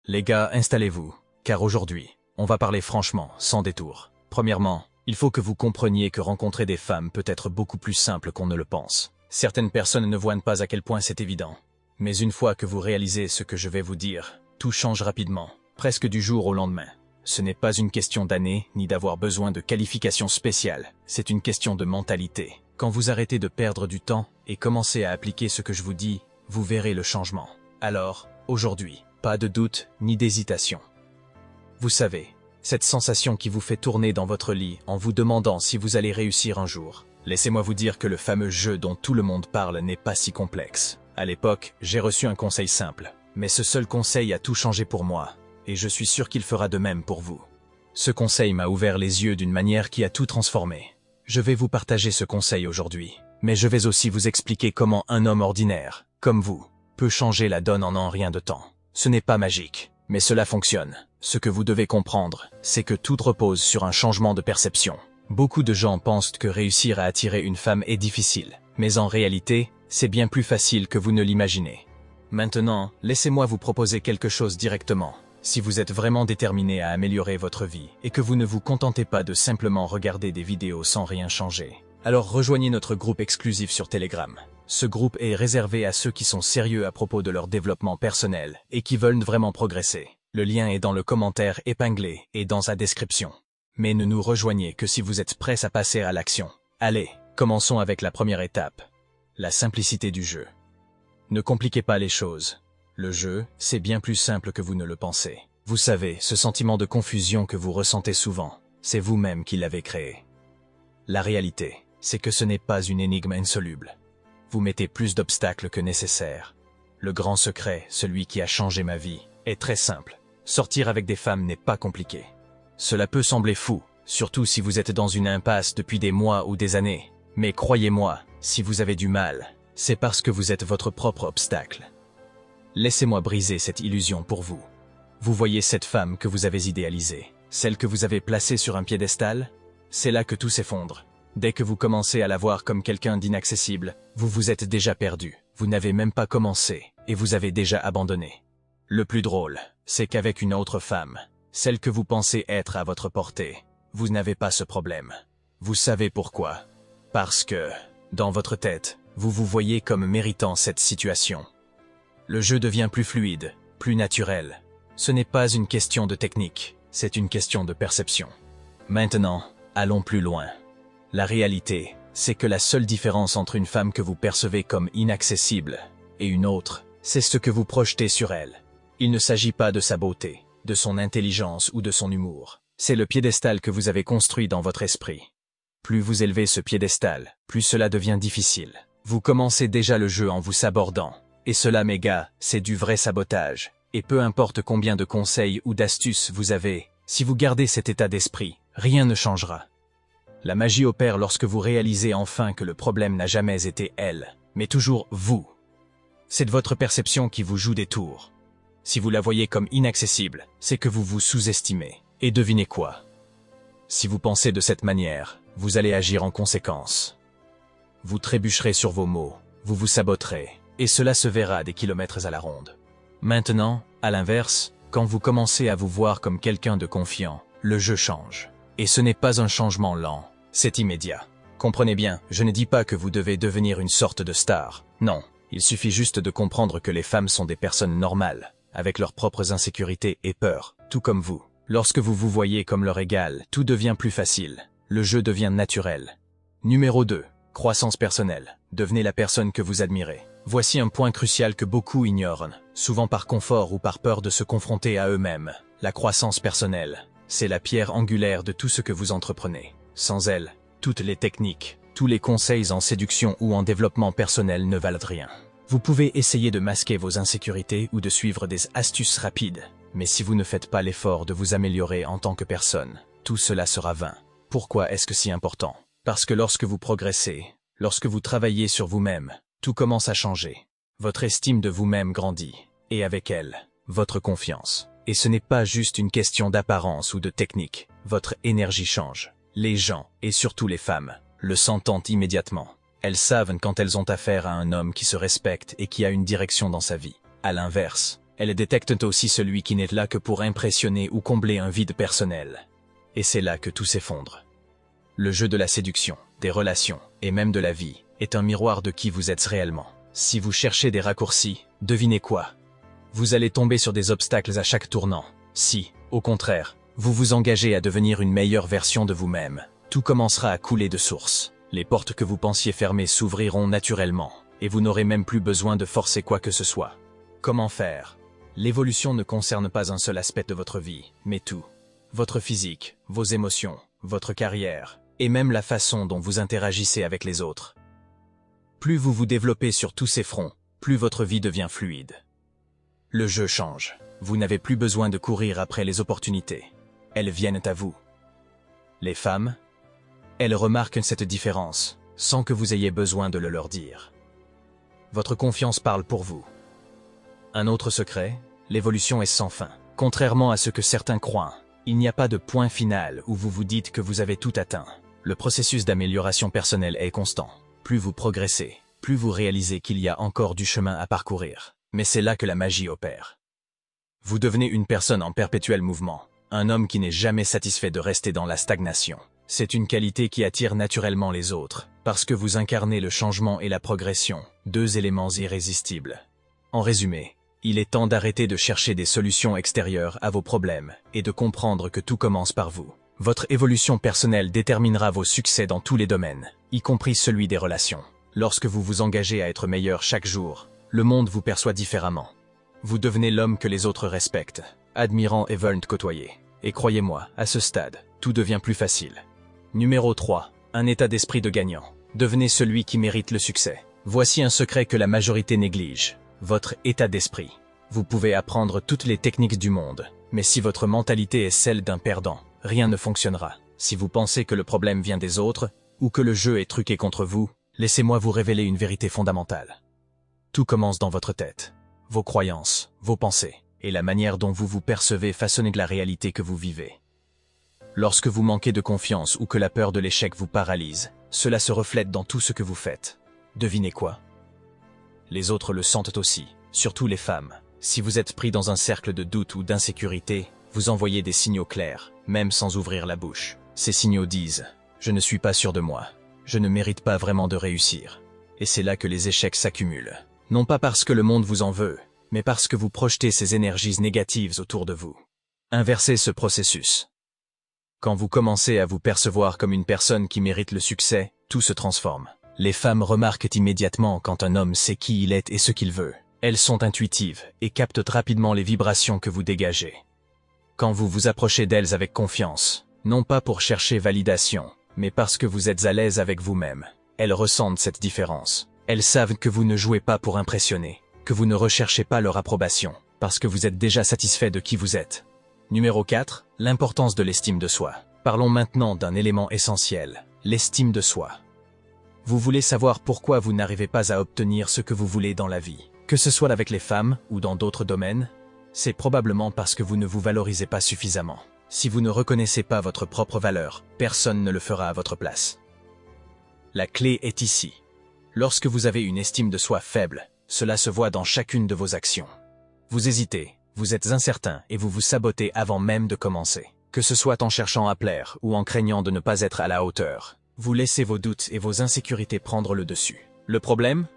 Les gars, installez-vous, car aujourd'hui, on va parler franchement, sans détour. Premièrement, il faut que vous compreniez que rencontrer des femmes peut être beaucoup plus simple qu'on ne le pense. Certaines personnes ne voient pas à quel point c'est évident. Mais une fois que vous réalisez ce que je vais vous dire, tout change rapidement, presque du jour au lendemain. Ce n'est pas une question d'années, ni d'avoir besoin de qualifications spéciales, c'est une question de mentalité. Quand vous arrêtez de perdre du temps et commencez à appliquer ce que je vous dis, vous verrez le changement. Alors, aujourd'hui, pas de doute ni d'hésitation. Vous savez, cette sensation qui vous fait tourner dans votre lit en vous demandant si vous allez réussir un jour. Laissez-moi vous dire que le fameux jeu dont tout le monde parle n'est pas si complexe. À l'époque, j'ai reçu un conseil simple, mais ce seul conseil a tout changé pour moi, et je suis sûr qu'il fera de même pour vous. Ce conseil m'a ouvert les yeux d'une manière qui a tout transformé. Je vais vous partager ce conseil aujourd'hui, mais je vais aussi vous expliquer comment un homme ordinaire, comme vous, peut changer la donne en rien de temps. Ce n'est pas magique, mais cela fonctionne. Ce que vous devez comprendre, c'est que tout repose sur un changement de perception. Beaucoup de gens pensent que réussir à attirer une femme est difficile, mais en réalité, c'est bien plus facile que vous ne l'imaginez. Maintenant, laissez-moi vous proposer quelque chose directement. Si vous êtes vraiment déterminé à améliorer votre vie et que vous ne vous contentez pas de simplement regarder des vidéos sans rien changer, alors rejoignez notre groupe exclusif sur Telegram. Ce groupe est réservé à ceux qui sont sérieux à propos de leur développement personnel et qui veulent vraiment progresser. Le lien est dans le commentaire épinglé et dans sa description. Mais ne nous rejoignez que si vous êtes prêts à passer à l'action. Allez, commençons avec la première étape. La simplicité du jeu. Ne compliquez pas les choses. Le jeu, c'est bien plus simple que vous ne le pensez. Vous savez, ce sentiment de confusion que vous ressentez souvent, c'est vous-même qui l'avez créé. La réalité, c'est que ce n'est pas une énigme insoluble. Vous mettez plus d'obstacles que nécessaire. Le grand secret, celui qui a changé ma vie, est très simple. Sortir avec des femmes n'est pas compliqué. Cela peut sembler fou, surtout si vous êtes dans une impasse depuis des mois ou des années. Mais croyez-moi, si vous avez du mal, c'est parce que vous êtes votre propre obstacle. Laissez-moi briser cette illusion pour vous. Vous voyez cette femme que vous avez idéalisée, celle que vous avez placée sur un piédestal? C'est là que tout s'effondre. Dès que vous commencez à la voir comme quelqu'un d'inaccessible, vous vous êtes déjà perdu. Vous n'avez même pas commencé, et vous avez déjà abandonné. Le plus drôle, c'est qu'avec une autre femme, celle que vous pensez être à votre portée, vous n'avez pas ce problème. Vous savez pourquoi? Parce que, dans votre tête, vous vous voyez comme méritant cette situation. Le jeu devient plus fluide, plus naturel. Ce n'est pas une question de technique, c'est une question de perception. Maintenant, allons plus loin. La réalité, c'est que la seule différence entre une femme que vous percevez comme inaccessible et une autre, c'est ce que vous projetez sur elle. Il ne s'agit pas de sa beauté, de son intelligence ou de son humour. C'est le piédestal que vous avez construit dans votre esprit. Plus vous élevez ce piédestal, plus cela devient difficile. Vous commencez déjà le jeu en vous sabordant. Et cela, mes gars, c'est du vrai sabotage. Et peu importe combien de conseils ou d'astuces vous avez, si vous gardez cet état d'esprit, rien ne changera. La magie opère lorsque vous réalisez enfin que le problème n'a jamais été elle, mais toujours vous. C'est de votre perception qui vous joue des tours. Si vous la voyez comme inaccessible, c'est que vous vous sous-estimez. Et devinez quoi? Si vous pensez de cette manière, vous allez agir en conséquence. Vous trébucherez sur vos mots, vous vous saboterez, et cela se verra des kilomètres à la ronde. Maintenant, à l'inverse, quand vous commencez à vous voir comme quelqu'un de confiant, le jeu change. Et ce n'est pas un changement lent, c'est immédiat. Comprenez bien, je ne dis pas que vous devez devenir une sorte de star. Non, il suffit juste de comprendre que les femmes sont des personnes normales, avec leurs propres insécurités et peurs, tout comme vous. Lorsque vous vous voyez comme leur égal, tout devient plus facile. Le jeu devient naturel. Numéro 2. Croissance personnelle. Devenez la personne que vous admirez. Voici un point crucial que beaucoup ignorent, souvent par confort ou par peur de se confronter à eux-mêmes. La croissance personnelle, c'est la pierre angulaire de tout ce que vous entreprenez. Sans elle, toutes les techniques, tous les conseils en séduction ou en développement personnel ne valent rien. Vous pouvez essayer de masquer vos insécurités ou de suivre des astuces rapides, mais si vous ne faites pas l'effort de vous améliorer en tant que personne, tout cela sera vain. Pourquoi est-ce que c'est important? Parce que lorsque vous progressez, lorsque vous travaillez sur vous-même, tout commence à changer. Votre estime de vous-même grandit, et avec elle, votre confiance. Et ce n'est pas juste une question d'apparence ou de technique, votre énergie change. Les gens, et surtout les femmes, le sentent immédiatement. Elles savent quand elles ont affaire à un homme qui se respecte et qui a une direction dans sa vie. À l'inverse, Elles détectent aussi celui qui n'est là que pour impressionner ou combler un vide personnel. Et c'est là que tout s'effondre. Le jeu de la séduction, des relations, et même de la vie, est un miroir de qui vous êtes réellement. Si vous cherchez des raccourcis, devinez quoi? Vous allez tomber sur des obstacles à chaque tournant. Si, au contraire, vous vous engagez à devenir une meilleure version de vous-même, tout commencera à couler de source. Les portes que vous pensiez fermées s'ouvriront naturellement, et vous n'aurez même plus besoin de forcer quoi que ce soit. Comment faire? L'évolution ne concerne pas un seul aspect de votre vie, mais tout. Votre physique, vos émotions, votre carrière, et même la façon dont vous interagissez avec les autres. Plus vous vous développez sur tous ces fronts, plus votre vie devient fluide. Le jeu change. Vous n'avez plus besoin de courir après les opportunités. Elles viennent à vous. Les femmes, elles remarquent cette différence, sans que vous ayez besoin de le leur dire. Votre confiance parle pour vous. Un autre secret, l'évolution est sans fin. Contrairement à ce que certains croient, il n'y a pas de point final où vous vous dites que vous avez tout atteint. Le processus d'amélioration personnelle est constant. Plus vous progressez, plus vous réalisez qu'il y a encore du chemin à parcourir. Mais c'est là que la magie opère. Vous devenez une personne en perpétuel mouvement, un homme qui n'est jamais satisfait de rester dans la stagnation. C'est une qualité qui attire naturellement les autres, parce que vous incarnez le changement et la progression, deux éléments irrésistibles. En résumé, il est temps d'arrêter de chercher des solutions extérieures à vos problèmes et de comprendre que tout commence par vous. Votre évolution personnelle déterminera vos succès dans tous les domaines, y compris celui des relations. Lorsque vous vous engagez à être meilleur chaque jour, le monde vous perçoit différemment. Vous devenez l'homme que les autres respectent, admirant et veulent côtoyer. Et croyez-moi, à ce stade, tout devient plus facile. Numéro 3. Un état d'esprit de gagnant. Devenez celui qui mérite le succès. Voici un secret que la majorité néglige. Votre état d'esprit. Vous pouvez apprendre toutes les techniques du monde, mais si votre mentalité est celle d'un perdant, rien ne fonctionnera. Si vous pensez que le problème vient des autres, ou que le jeu est truqué contre vous, laissez-moi vous révéler une vérité fondamentale. Tout commence dans votre tête. Vos croyances, vos pensées, et la manière dont vous vous percevez façonnent la réalité que vous vivez. Lorsque vous manquez de confiance ou que la peur de l'échec vous paralyse, cela se reflète dans tout ce que vous faites. Devinez quoi? Les autres le sentent aussi, surtout les femmes. Si vous êtes pris dans un cercle de doute ou d'insécurité, vous envoyez des signaux clairs, même sans ouvrir la bouche. Ces signaux disent « Je ne suis pas sûr de moi. Je ne mérite pas vraiment de réussir. » Et c'est là que les échecs s'accumulent. Non pas parce que le monde vous en veut, mais parce que vous projetez ces énergies négatives autour de vous. Inversez ce processus. Quand vous commencez à vous percevoir comme une personne qui mérite le succès, tout se transforme. Les femmes remarquent immédiatement quand un homme sait qui il est et ce qu'il veut. Elles sont intuitives et captent rapidement les vibrations que vous dégagez. Quand vous vous approchez d'elles avec confiance, non pas pour chercher validation, mais parce que vous êtes à l'aise avec vous-même, elles ressentent cette différence. Elles savent que vous ne jouez pas pour impressionner, que vous ne recherchez pas leur approbation, parce que vous êtes déjà satisfait de qui vous êtes. Numéro 4. L'importance de l'estime de soi. Parlons maintenant d'un élément essentiel, l'estime de soi. Vous voulez savoir pourquoi vous n'arrivez pas à obtenir ce que vous voulez dans la vie, que ce soit avec les femmes ou dans d'autres domaines? C'est probablement parce que vous ne vous valorisez pas suffisamment. Si vous ne reconnaissez pas votre propre valeur, personne ne le fera à votre place. La clé est ici. Lorsque vous avez une estime de soi faible, cela se voit dans chacune de vos actions. Vous hésitez, vous êtes incertain et vous vous sabotez avant même de commencer. Que ce soit en cherchant à plaire ou en craignant de ne pas être à la hauteur, vous laissez vos doutes et vos insécurités prendre le dessus. Le problème?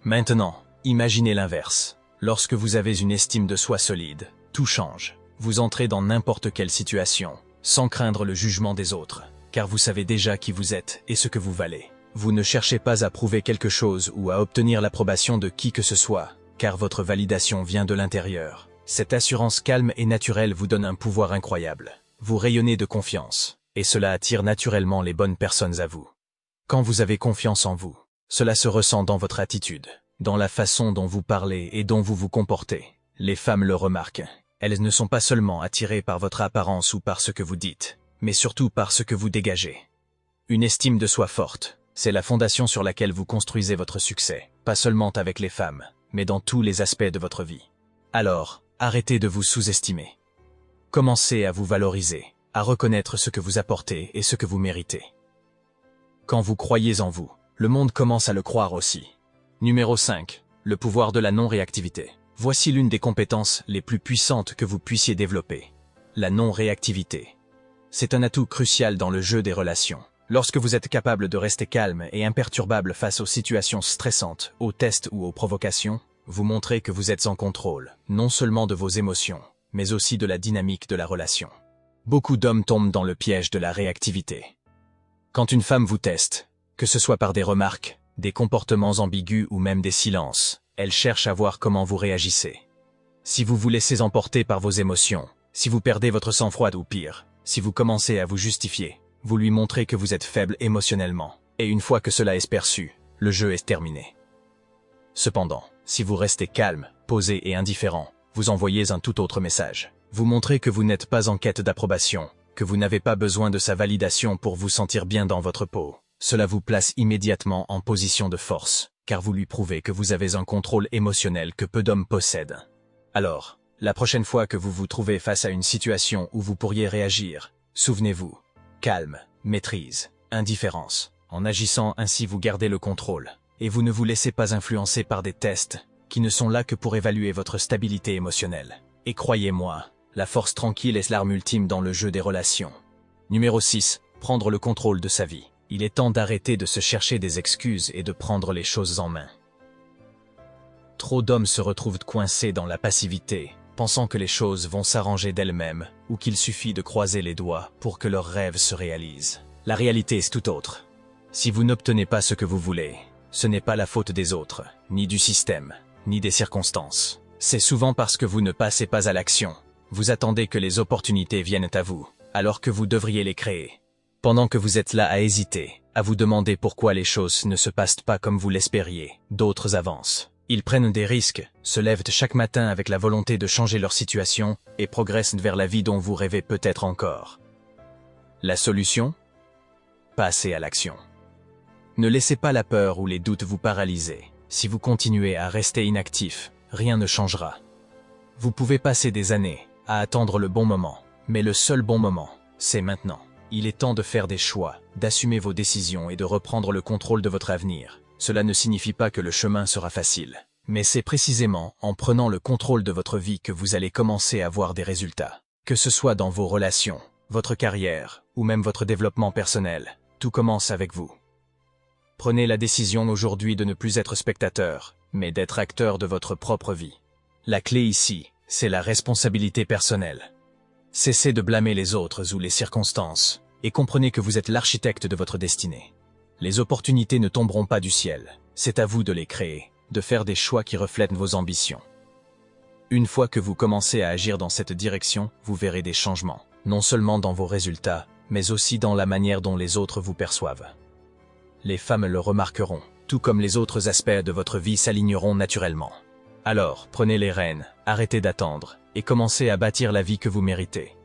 Maintenant, imaginez l'inverse. Lorsque vous avez une estime de soi solide, tout change. Vous entrez dans n'importe quelle situation, sans craindre le jugement des autres, car vous savez déjà qui vous êtes et ce que vous valez. Vous ne cherchez pas à prouver quelque chose ou à obtenir l'approbation de qui que ce soit, car votre validation vient de l'intérieur. Cette assurance calme et naturelle vous donne un pouvoir incroyable. Vous rayonnez de confiance, et cela attire naturellement les bonnes personnes à vous. Quand vous avez confiance en vous, cela se ressent dans votre attitude, dans la façon dont vous parlez et dont vous vous comportez. Les femmes le remarquent. Elles ne sont pas seulement attirées par votre apparence ou par ce que vous dites, mais surtout par ce que vous dégagez. Une estime de soi forte, c'est la fondation sur laquelle vous construisez votre succès, pas seulement avec les femmes, mais dans tous les aspects de votre vie. Alors, arrêtez de vous sous-estimer. Commencez à vous valoriser, à reconnaître ce que vous apportez et ce que vous méritez. Quand vous croyez en vous, le monde commence à le croire aussi. Numéro 5. Le pouvoir de la non-réactivité. Voici l'une des compétences les plus puissantes que vous puissiez développer. La non-réactivité. C'est un atout crucial dans le jeu des relations. Lorsque vous êtes capable de rester calme et imperturbable face aux situations stressantes, aux tests ou aux provocations, vous montrez que vous êtes en contrôle, non seulement de vos émotions, mais aussi de la dynamique de la relation. Beaucoup d'hommes tombent dans le piège de la réactivité. Quand une femme vous teste, que ce soit par des remarques, des comportements ambigus ou même des silences, elle cherche à voir comment vous réagissez. Si vous vous laissez emporter par vos émotions, si vous perdez votre sang-froid ou pire, si vous commencez à vous justifier, vous lui montrez que vous êtes faible émotionnellement, et une fois que cela est perçu, le jeu est terminé. Cependant, si vous restez calme, posé et indifférent, vous envoyez un tout autre message. Vous montrez que vous n'êtes pas en quête d'approbation, que vous n'avez pas besoin de sa validation pour vous sentir bien dans votre peau. Cela vous place immédiatement en position de force, car vous lui prouvez que vous avez un contrôle émotionnel que peu d'hommes possèdent. Alors, la prochaine fois que vous vous trouvez face à une situation où vous pourriez réagir, souvenez-vous, calme, maîtrise, indifférence. En agissant ainsi, vous gardez le contrôle, et vous ne vous laissez pas influencer par des tests qui ne sont là que pour évaluer votre stabilité émotionnelle. Et croyez-moi, la force tranquille est l'arme ultime dans le jeu des relations. Numéro 6. Prendre le contrôle de sa vie. Il est temps d'arrêter de se chercher des excuses et de prendre les choses en main. Trop d'hommes se retrouvent coincés dans la passivité, pensant que les choses vont s'arranger d'elles-mêmes ou qu'il suffit de croiser les doigts pour que leurs rêves se réalisent. La réalité est tout autre. Si vous n'obtenez pas ce que vous voulez, ce n'est pas la faute des autres, ni du système, ni des circonstances. C'est souvent parce que vous ne passez pas à l'action. Vous attendez que les opportunités viennent à vous, alors que vous devriez les créer. Pendant que vous êtes là à hésiter, à vous demander pourquoi les choses ne se passent pas comme vous l'espériez, d'autres avancent. Ils prennent des risques, se lèvent chaque matin avec la volonté de changer leur situation et progressent vers la vie dont vous rêvez peut-être encore. La solution ? Passez à l'action. Ne laissez pas la peur ou les doutes vous paralyser. Si vous continuez à rester inactif, rien ne changera. Vous pouvez passer des années à attendre le bon moment, mais le seul bon moment, c'est maintenant. Il est temps de faire des choix, d'assumer vos décisions et de reprendre le contrôle de votre avenir. Cela ne signifie pas que le chemin sera facile, mais c'est précisément en prenant le contrôle de votre vie que vous allez commencer à voir des résultats. Que ce soit dans vos relations, votre carrière ou même votre développement personnel, tout commence avec vous. Prenez la décision aujourd'hui de ne plus être spectateur, mais d'être acteur de votre propre vie. La clé ici, c'est la responsabilité personnelle. Cessez de blâmer les autres ou les circonstances, et comprenez que vous êtes l'architecte de votre destinée. Les opportunités ne tomberont pas du ciel, c'est à vous de les créer, de faire des choix qui reflètent vos ambitions. Une fois que vous commencez à agir dans cette direction, vous verrez des changements, non seulement dans vos résultats, mais aussi dans la manière dont les autres vous perçoivent. Les femmes le remarqueront, tout comme les autres aspects de votre vie s'aligneront naturellement. Alors, prenez les rênes, arrêtez d'attendre, et commencez à bâtir la vie que vous méritez.